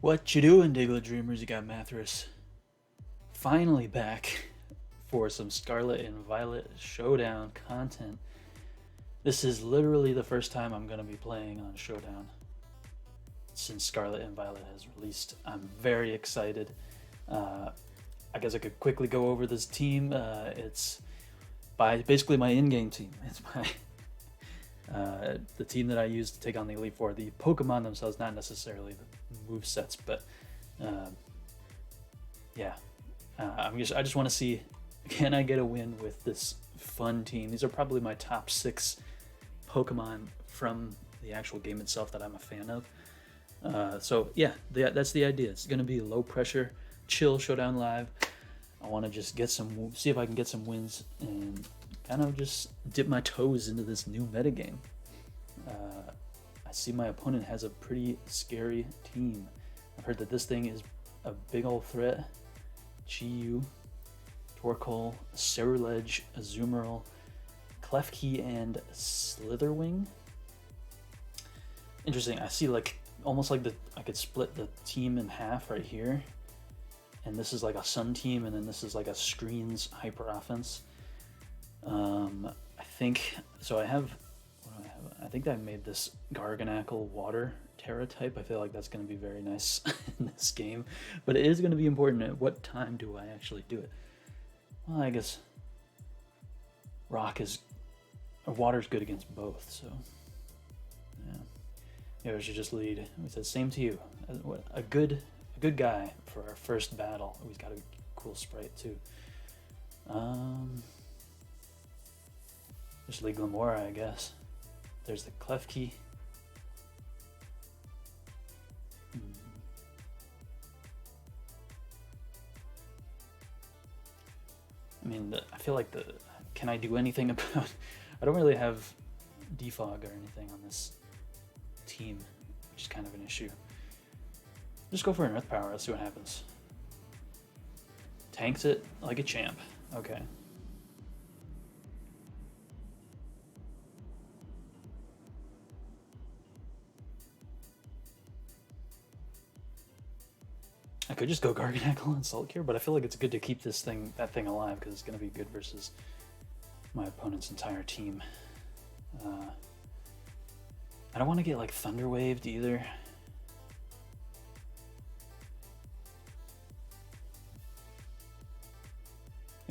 What you doing, Diglett Dreamers? You got Mathras finally back for some Scarlet and Violet Showdown content. This is literally the first time I'm going to be playing on Showdown since Scarlet and Violet has released. I'm very excited. I guess I could quickly go over this team. It's basically my in-game team. It's the team that I use to take on the Elite Four. The Pokemon themselves, not necessarily the move sets, but yeah. I just want to see, can I get a win with this fun team? These are probably my top 6 Pokemon from the actual game itself that I'm a fan of. So yeah, that's the idea. It's going to be low pressure, chill Showdown live. I want to just see if I can get some wins and kind of just dip my toes into this new metagame. I see my opponent has a pretty scary team. I've heard that this thing is a big old threat. Chi-Yu, Torkoal, Ceruledge, Azumarill, Klefki, and Slitherwing. Interesting. I see almost like I could split the team in half right here. And this is like a Sun team, and then this is like a Screens hyper offense. I think so. I have. What do I have? I think I made this Garganackle Water Terra type. I feel like that's going to be very nice in this game, but it is going to be important at what time do I actually do it. Well, I guess water's good against both, so yeah, we should just lead. It says same to you. A good guy for our first battle. Oh, he's got a cool sprite too. Just lead Glamora, I guess. There's the Klefki. I mean, I feel like can I do anything about? I don't really have defog or anything on this team, which is kind of an issue. Just go for an Earth Power. Let's see what happens. Tanks it like a champ. Okay. I could just go Garganackle and Salt Cure, but I feel like it's good to keep that thing alive because it's going to be good versus my opponent's entire team. I don't want to get like Thunder Waved either.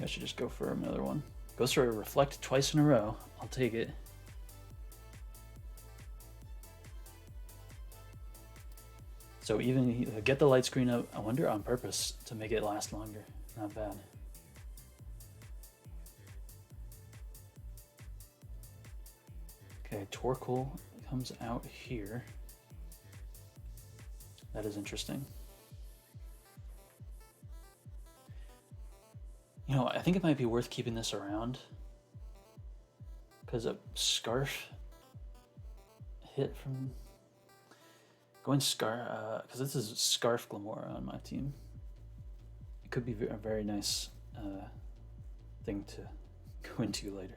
I should just go for another one. Goes for a Reflect twice in a row. I'll take it. So even get the light screen up, I wonder on purpose to make it last longer. Not bad. Okay, Torkoal comes out here. That is interesting. You know, I think it might be worth keeping this around because a Scarf hit from going Scarf, because this is Scarf Glamora on my team. It could be a very nice thing to go into later.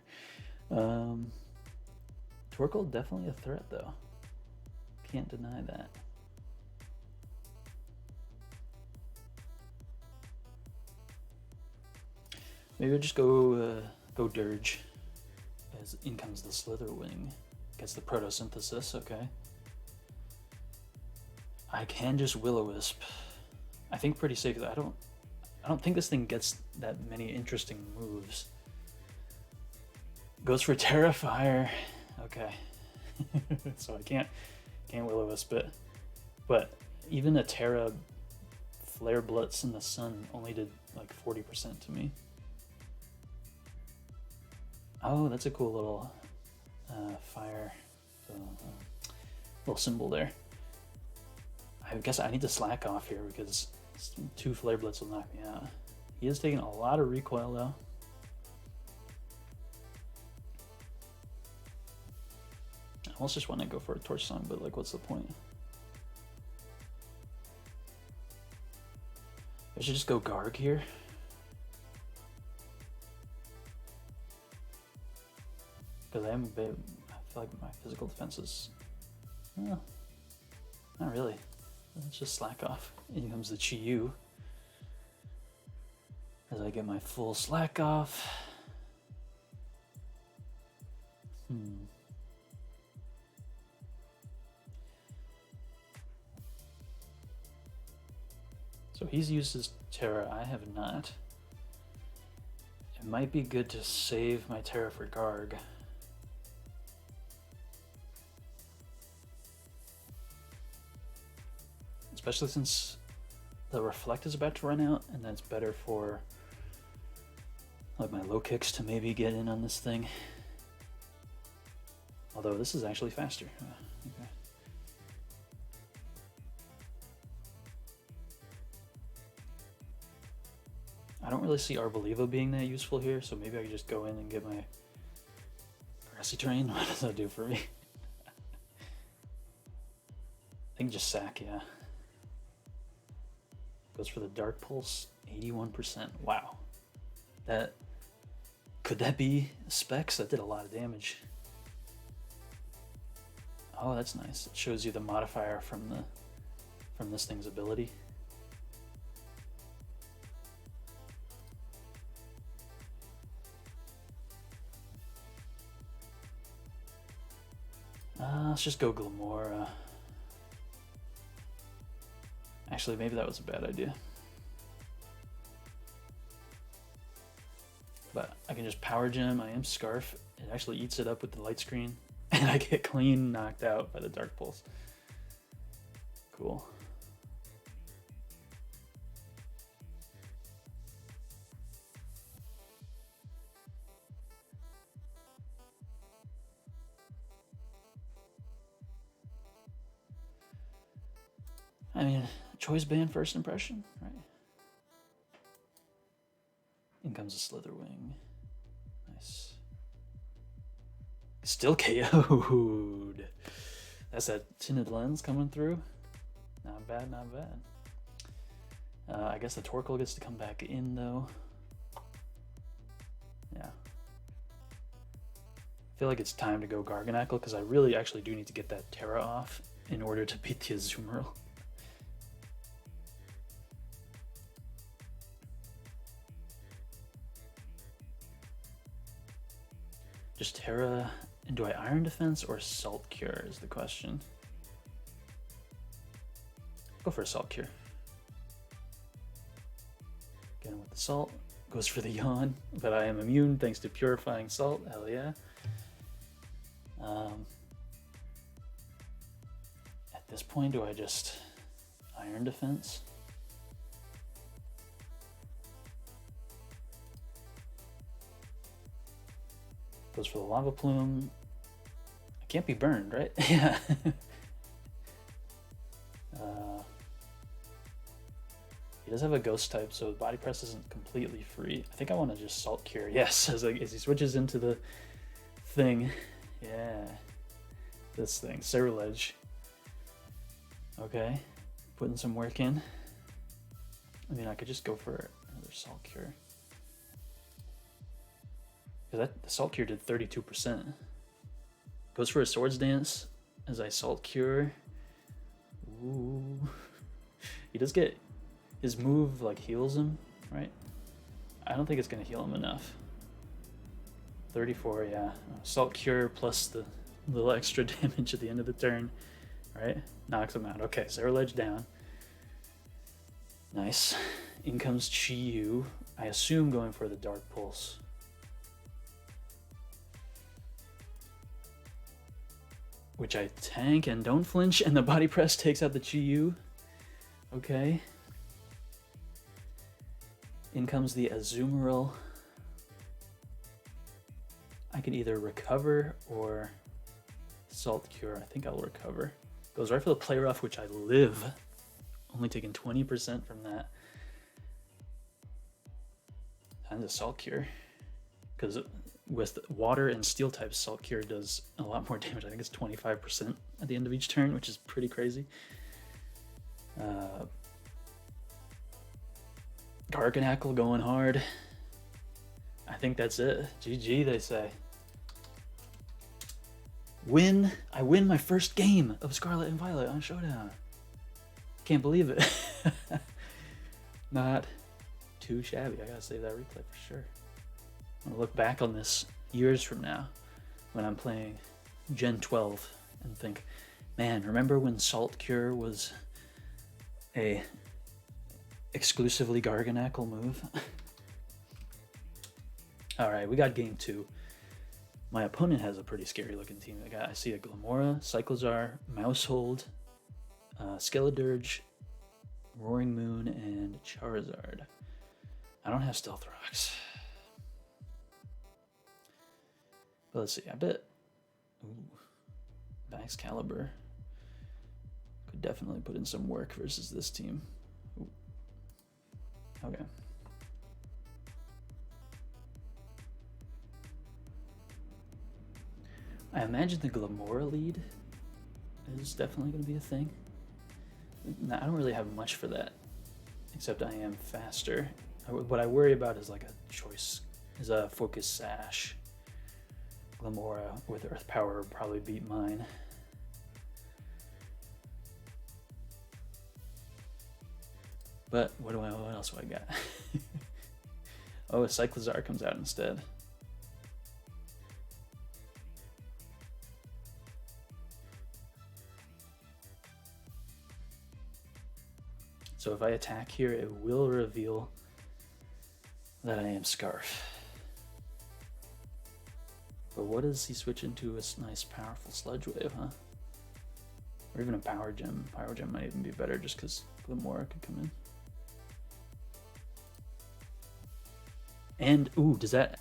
Torkoal definitely a threat though. Can't deny that. Maybe I'll just go Dirge, as in comes the Slitherwing. Gets the Photosynthesis, okay. I can just Will-O-Wisp. I think pretty safe. I don't think this thing gets that many interesting moves. Goes for Terra Fire. Okay. So I can't Will-O-Wisp it. But even a Terra Flare Blitz in the Sun only did like 40% to me. Oh, that's a cool little fire, little symbol there. I guess I need to slack off here because 2 Flare Blitz will knock me out. He is taking a lot of recoil though. I almost just want to go for a Torch Song, but like, what's the point? I should just go Garg here. Because I feel like my physical defense is, well, not really. Let's just slack off. In comes the Chi-Yu. As I get my full slack off. So he's used his Terra, I have not. It might be good to save my Terra for Garg. Especially since the Reflect is about to run out, and that's better for like my low kicks to maybe get in on this thing. Although this is actually faster. Okay. I don't really see Arbolivo being that useful here, so maybe I could just go in and get my Grassy Terrain. What does that do for me? I think just sack, yeah. Goes for the Dark Pulse, 81%. Wow. Could that be Specs? That did a lot of damage. Oh, that's nice. It shows you the modifier from this thing's ability. Let's just go Glamora. Actually, maybe that was a bad idea. But I can just Power Gem. I am Scarf. It actually eats it up with the light screen. And I get clean knocked out by the Dark Pulse. Cool. I mean, choice band first impression, right? In comes a Slitherwing. Nice. Still KO'd. That's that tinted lens coming through. Not bad, not bad. I guess the Torkoal gets to come back in though. Yeah. I feel like it's time to go Garganacl because I really actually do need to get that Terra off in order to beat the Azumarill. Just Terra, and do I Iron Defense or Salt Cure is the question. Go for a Salt Cure. Get him with the Salt. Goes for the Yawn, but I am immune thanks to Purifying Salt. Hell yeah. At this point, do I just Iron Defense? Goes for the Lava Plume. I can't be burned, right? Yeah. He does have a Ghost type, so Body Press isn't completely free. I think I want to just Salt Cure. Yes, as he switches into the thing. Yeah. This thing, Cerulege. Okay. Putting some work in. I mean, I could just go for another Salt Cure. Because the Salt Cure did 32%. Goes for a Swords Dance as I Salt Cure. Ooh. He does get... His move, like, heals him, right? I don't think it's going to heal him enough. 34, yeah. Salt Cure plus the little extra damage at the end of the turn, right? Knocks him out. Okay, Cerulege down. Nice. In comes Chi-Yu. I assume going for the Dark Pulse. Which I tank and don't flinch, and the Body Press takes out the Chi-Yu. Okay. In comes the Azumarill. I can either recover or Salt Cure. I think I'll recover. Goes right for the Play Rough, which I live. Only taking 20% from that. And the Salt Cure. Because with water and steel type, Salt Cure does a lot more damage. I think it's 25% at the end of each turn, which is pretty crazy. Garganacl going hard. I think that's it. GG, they say. I win my first game of Scarlet and Violet on Showdown. Can't believe it. Not too shabby. I gotta save that replay for sure. I'm gonna look back on this years from now when I'm playing Gen 12 and think, man, remember when Salt Cure was a exclusively Garganacl move? Alright, we got game 2. My opponent has a pretty scary looking team. I see a Glamora, Cyclozar, Mousehold, Skeledirge, Roaring Moon, and Charizard. I don't have Stealth Rocks. But let's see, I bet... Ooh, Excalibur could definitely put in some work versus this team. Ooh. Okay. I imagine the Glamora lead is definitely going to be a thing. I don't really have much for that, except I am faster. What I worry about is like a Focus Sash. Glamora with Earth Power would probably beat mine. But what else do I got? Oh, a Cyclozar comes out instead. So if I attack here, it will reveal that I am Scarf. But what does he switch into? A nice, powerful Sludge Wave, huh? Or even a Power Gem. Power Gem might even be better just because Glamora could come in. And, ooh, does that...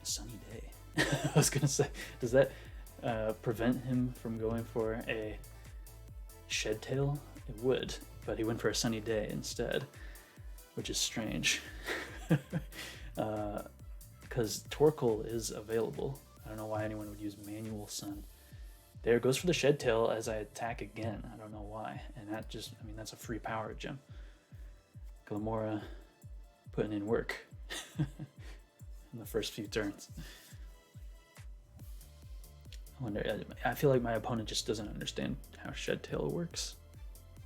Sunny Day. I was going to say, does that prevent him from going for a Shed Tail? It would, but he went for a Sunny Day instead, which is strange. Because Torkoal is available. I don't know why anyone would use Manual Sun. There it goes for the Shed Tail as I attack again. I don't know why. And that just, I mean, that's a free power gem. Glamora putting in work in the first few turns. I feel like my opponent just doesn't understand how Shed Tail works.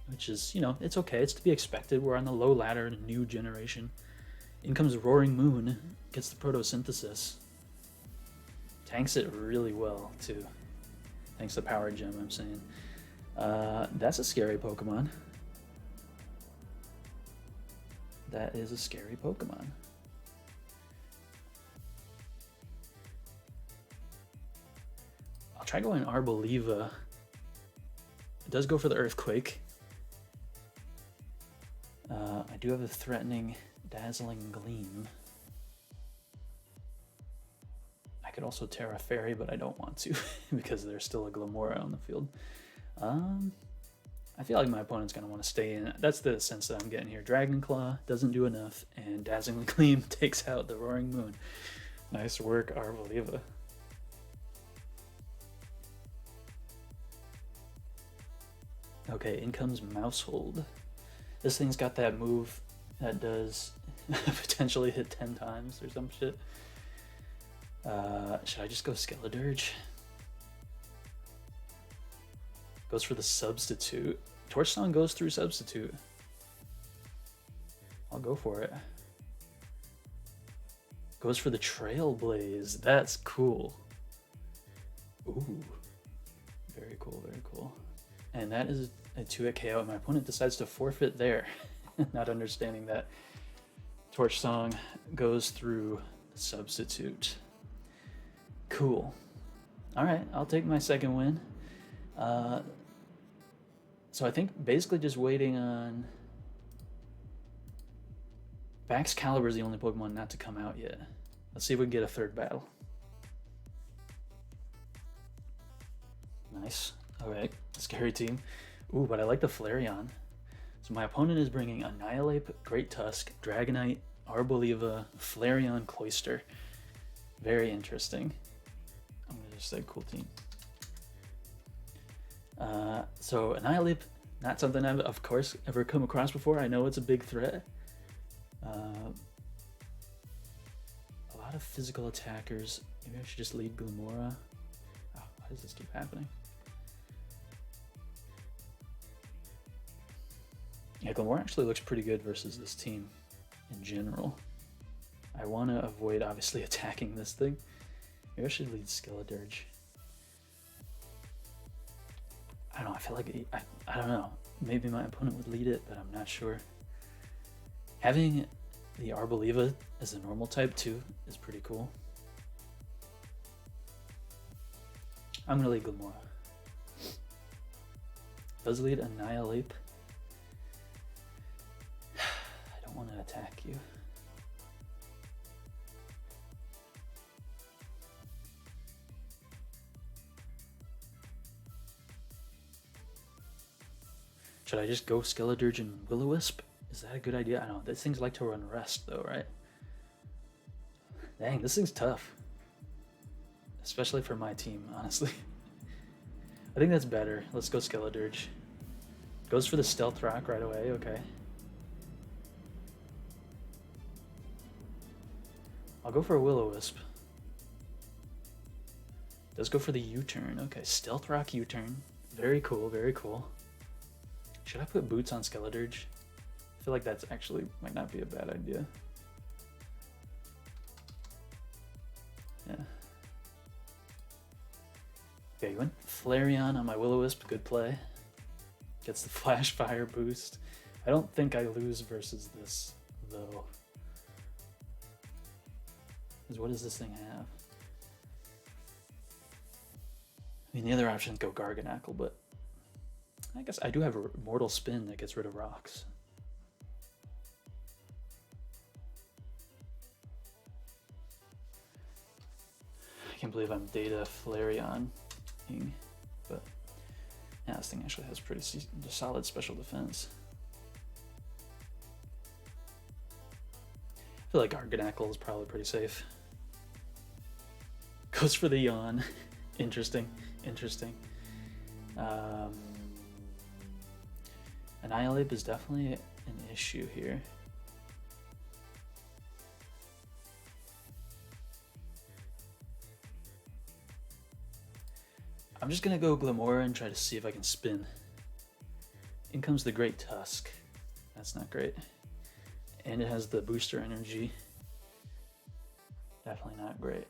Which is, you know, it's okay. It's to be expected. We're on the low ladder in a new generation. In comes Roaring Moon, gets the Photosynthesis. Tanks it really well, too. Thanks to Power Gem, I'm saying. That's a scary Pokemon. That is a scary Pokemon. I'll try going Arboliva. It does go for the Earthquake. I do have a threatening Dazzling Gleam. I could also Terra Fairy, but I don't want to because there's still a Glamora on the field. I feel like my opponent's going to want to stay in. That's the sense that I'm getting here. Dragon Claw doesn't do enough, and Dazzling Gleam takes out the Roaring Moon. Nice work, Arboliva. Okay, in comes Mousehold. This thing's got that move that does potentially hit 10 times or some shit. Should I just go Skeledirge? Goes for the Substitute. Torch Song goes through Substitute. I'll go for it. Goes for the Trailblaze. That's cool. Ooh. Very cool, very cool. And that is a 2-hit KO, and my opponent decides to forfeit there, not understanding that Torch Song goes through Substitute. Cool. All right, I'll take my second win. So I think basically just waiting on... Excalibur is the only Pokemon not to come out yet. Let's see if we can get a third battle. Nice. All right, scary team. Ooh, but I like the Flareon. So my opponent is bringing Annihilate, Great Tusk, Dragonite, Arboliva, Flareon, Cloyster. Very interesting. I'm gonna just say cool team. So Annihilate, not something I've of course ever come across before. I know it's a big threat. A lot of physical attackers. Maybe I should just lead Glamora. Oh, why does this keep happening? Yeah, Glamore actually looks pretty good versus this team in general. I want to avoid, obviously, attacking this thing. Maybe I should lead Skeledirge. I don't know, I feel like, I don't know. Maybe my opponent would lead it, but I'm not sure. Having the Arboliva as a normal type, too, is pretty cool. I'm going to lead Glamora. Does lead Annihilate. I don't want to attack you. Should I just go Skeledirge and Will-O-Wisp? Is that a good idea? I don't know. These things like to run rest though, right? Dang, this thing's tough. Especially for my team, honestly. I think that's better. Let's go Skeledirge. Goes for the Stealth Rock right away, okay. I'll go for a Will-O-Wisp. Does go for the U-turn. Okay, Stealth Rock U-turn. Very cool, very cool. Should I put Boots on Skeledirge? I feel like that's actually might not be a bad idea. Yeah. Okay, you went Flareon on my Will-O-Wisp. Good play. Gets the Flash Fire boost. I don't think I lose versus this, though. Because what does this thing have? I mean, the other options go Garganacl, but I guess I do have a Mortal Spin that gets rid of rocks. I can't believe I'm Data Flareon-ing, but yeah, this thing actually has pretty solid special defense. I feel like Garganacl is probably pretty safe. Goes for the Yawn. Interesting, interesting. Annihilate is definitely an issue here. I'm just gonna go Glamora and try to see if I can spin. In comes the Great Tusk. That's not great. And it has the booster energy. Definitely not great.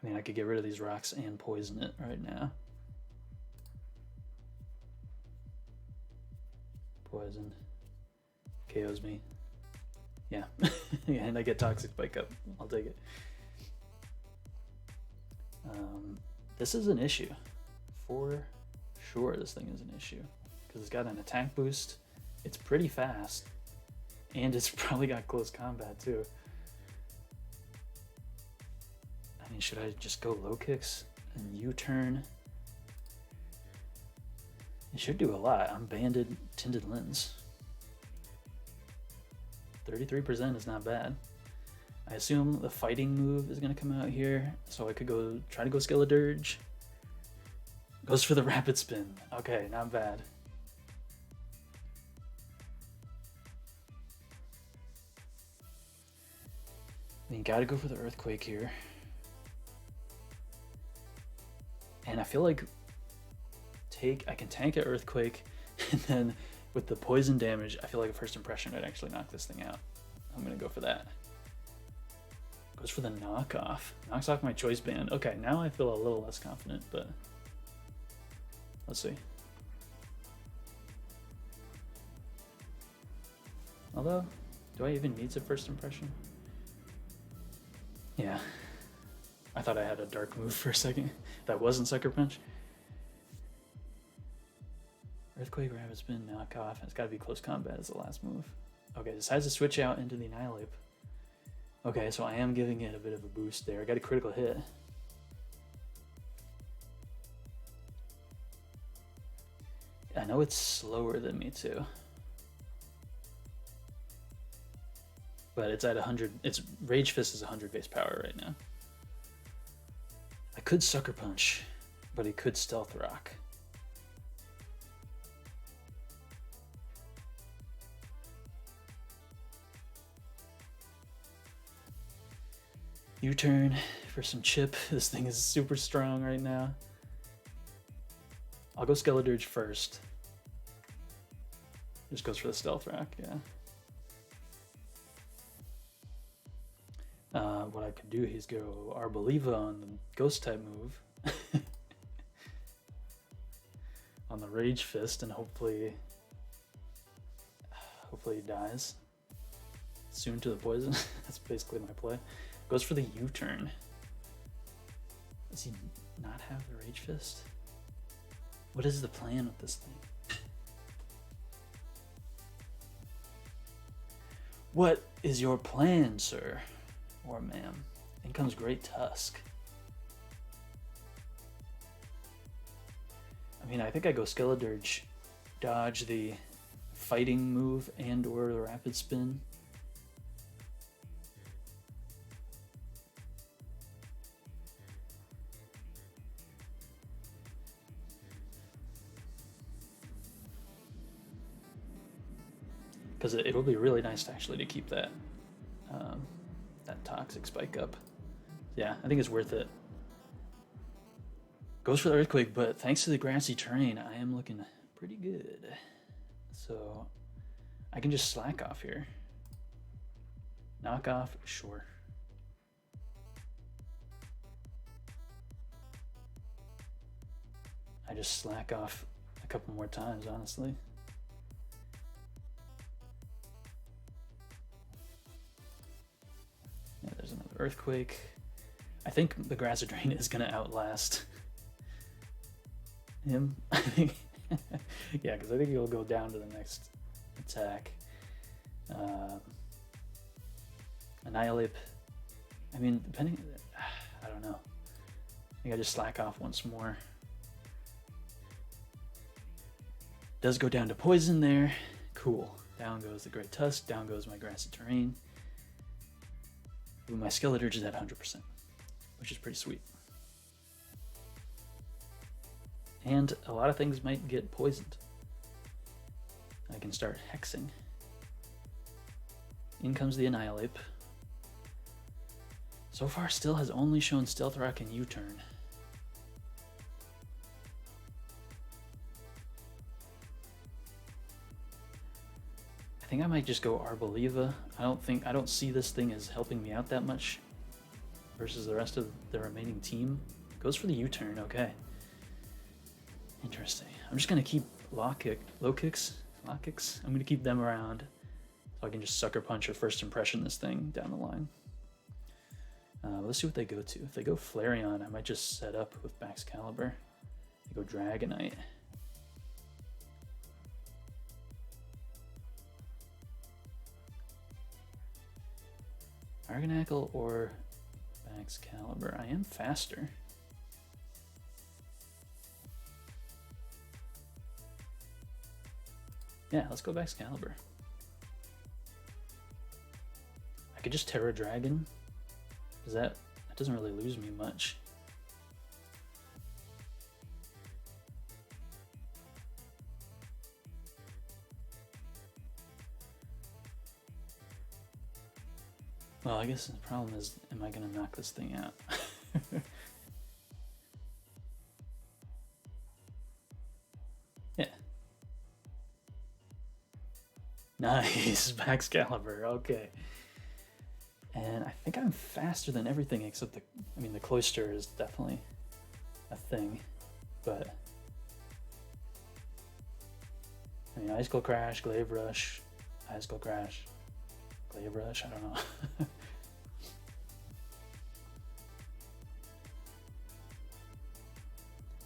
I mean, I could get rid of these rocks and poison it right now. Poison. KOs me. Yeah. And I get Toxic Spike up. I'll take it. This is an issue. For sure this thing is an issue. Because it's got an attack boost. It's pretty fast. And it's probably got close combat too. I mean, should I just go low kicks and U-turn? It should do a lot. I'm banded Tinted Lens. 33% is not bad. I assume the fighting move is gonna come out here, so I could go try to go Skeledirge. Goes for the Rapid Spin. Okay, not bad. I mean, gotta go for the Earthquake here. And I feel like I can tank an Earthquake, and then with the poison damage, I feel like a first impression would actually knock this thing out. I'm gonna go for that. Goes for the knockoff. Knocks off my Choice Band. Okay, now I feel a little less confident, but let's see. Although, do I even need a first impression? Yeah. I thought I had a dark move for a second. That wasn't Sucker Punch. Earthquake, Rapid Spin, knock off. It's got to be close combat as the last move. Okay, decides to switch out into the Annihilate. Okay, so I am giving it a bit of a boost there. I got a critical hit. I know it's slower than me too. But it's at 100. Its Rage Fist is 100 base power right now. I could Sucker Punch, but he could Stealth Rock. U-turn for some chip. This thing is super strong right now. I'll go Skeledirge first. Just goes for the Stealth Rock, yeah. What I could do is go Arboliva on the Ghost type move. On the Rage Fist, and hopefully he dies soon to the poison. That's basically my play. Goes for the U-turn. Does he not have the Rage Fist? What is the plan with this thing? What is your plan, sir? Or ma'am? In comes Great Tusk. I mean, I think I go Skeledirge, dodge the fighting move and or the rapid spin. Because it'll be really nice actually to keep that that toxic spike up. Yeah, I think it's worth it. Goes for the Earthquake, but thanks to the grassy terrain, I am looking pretty good. So I can just slack off here. Knock off, sure. I just slack off a couple more times, honestly. Yeah, there's another Earthquake. I think the Grassy Drain is gonna outlast him. I think, yeah, because I think he'll go down to the next attack. Annihilate. I mean, depending, I don't know. I think I just slack off once more. Does go down to poison there. Cool. Down goes the Great Tusk. Down goes my Grassy Terrain. Ooh, my Skeledirge is at 100%, which is pretty sweet. And a lot of things might get poisoned. I can start hexing. In comes the Annihilate. So far, still has only shown Stealth Rock and U-turn. I think I might just go Arboliva. I don't see this thing as helping me out that much versus the rest of the remaining team. Goes for the U-turn, okay. Interesting. I'm just gonna keep low kicks. I'm gonna keep them around so I can just sucker punch or first impression this thing down the line. Let's see what they go to. If they go Flareon, I might just set up with Baxcalibur. They go Dragonite. Argonackle or Baxcalibur. I am faster. Yeah, let's go Baxcalibur. I could just Terra Dragon. Because that doesn't really lose me much. Well, I guess the problem is, am I going to knock this thing out? Yeah. Nice, Baxcalibur, okay. And I think I'm faster than everything except the Cloyster is definitely a thing, but I mean, Icicle Crash, Glaive Rush, Icicle Crash, Glaive Rush, I don't know.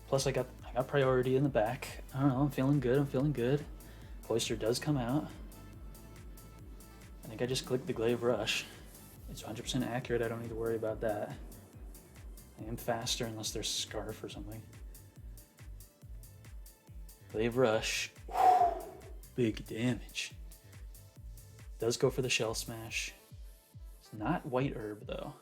Plus I got priority in the back. I don't know, I'm feeling good. Cloyster does come out. I think I just clicked the Glaive Rush. It's 100% accurate, I don't need to worry about that. I am faster unless there's Scarf or something. Glaive Rush. Big damage. Does go for the Shell Smash. It's not White Herb though.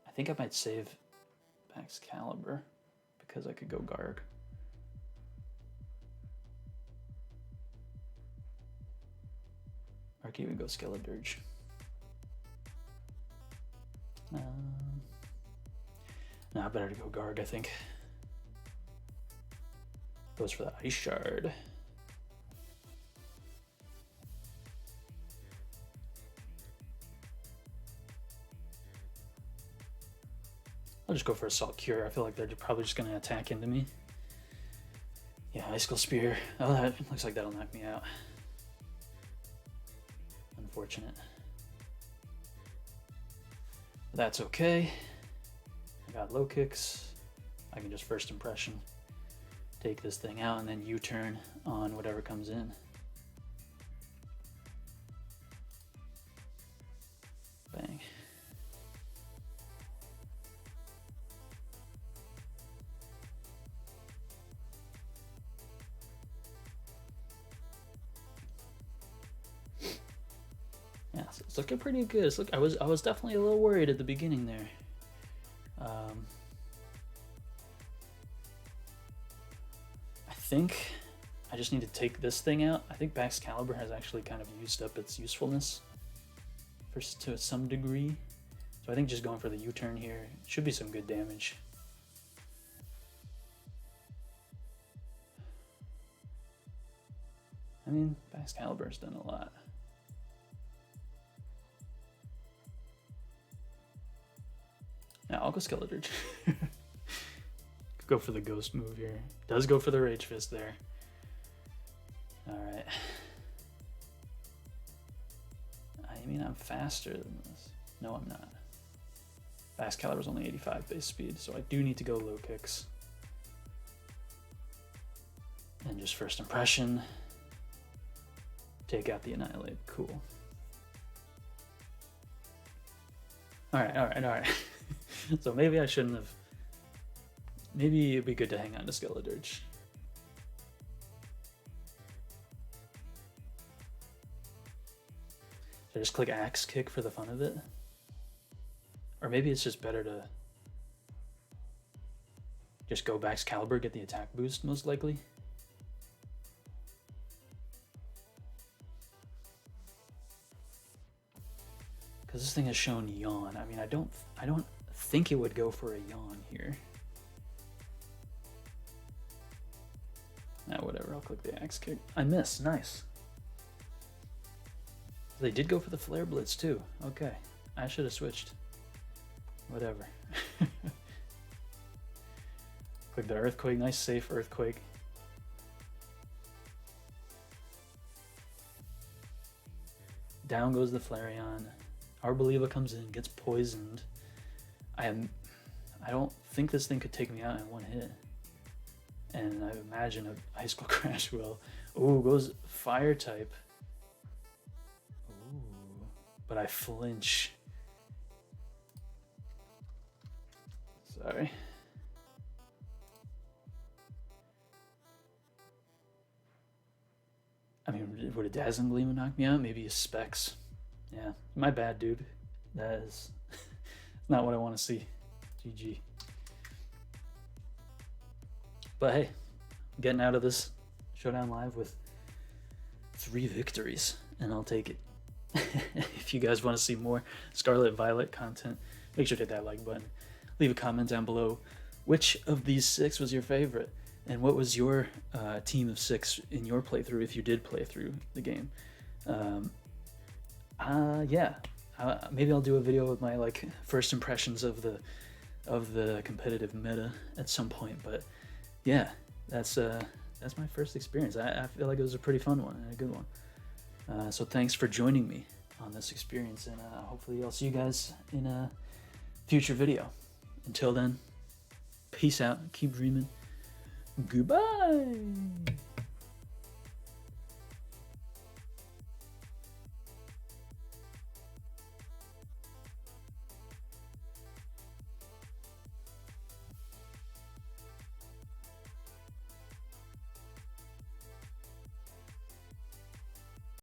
I think I might save Baxcalibur because I could go Garg. could even go Skeledirge. Nah, better to go Garg, I think. Goes for the Ice Shard. I'll just go for Assault Cure. I feel like they're probably just going to attack into me. Yeah, Icicle Spear. Oh, that looks like that'll knock me out. Unfortunate. But that's okay. I got low kicks. I can just first impression take this thing out and then U-turn on whatever comes in. Bang. Yeah, so it's looking pretty good. It's I was definitely a little worried at the beginning there. I think I just need to take this thing out. I think Baxcalibur has actually kind of used up its usefulness to some degree. So I think just going for the U-turn here should be some good damage. I mean, Baxcalibur's done a lot. Now I'll go Skeledirge. Go for the ghost move here. Does go for the Rage Fist there. Alright. I mean, I'm faster than this. No, I'm not. Baxcalibur's only 85 base speed, so I do need to go low kicks. And just first impression. Take out the Annihilate. Cool. Alright. So maybe I shouldn't have. Maybe it'd be good to hang on to Skeledirge. Should I just click Axe Kick for the fun of it? Or maybe it's just better to just go Baxcalibur, get the attack boost most likely. Because this thing has shown Yawn. I mean, I don't think it would go for a Yawn here. Nah, whatever, I'll click the Axe Kick. I miss, nice. They did go for the Flare Blitz too. Okay, I should have switched. Whatever. Click the Earthquake, nice safe Earthquake. Down goes the Flareon. Arboliva comes in, gets poisoned. I don't think this thing could take me out in one hit. And I imagine an Icicle Crash will. Ooh, goes Fire type. Ooh, but I flinch. Sorry. I mean, would a Dazzling Gleam knock me out? Maybe a Specs. Yeah, my bad, dude. That is not what I want to see. GG. But hey, I'm getting out of this Showdown Live with 3 victories, and I'll take it. If you guys want to see more Scarlet Violet content, make sure to hit that like button. Leave a comment down below. Which of these 6 was your favorite? And what was your team of 6 in your playthrough, if you did play through the game? Yeah. Maybe I'll do a video with my first impressions of the competitive meta at some point, but yeah, that's my first experience. I feel like it was a pretty fun one and a good one. So thanks for joining me on this experience, and hopefully I'll see you guys in a future video. Until then, peace out, keep dreaming, goodbye.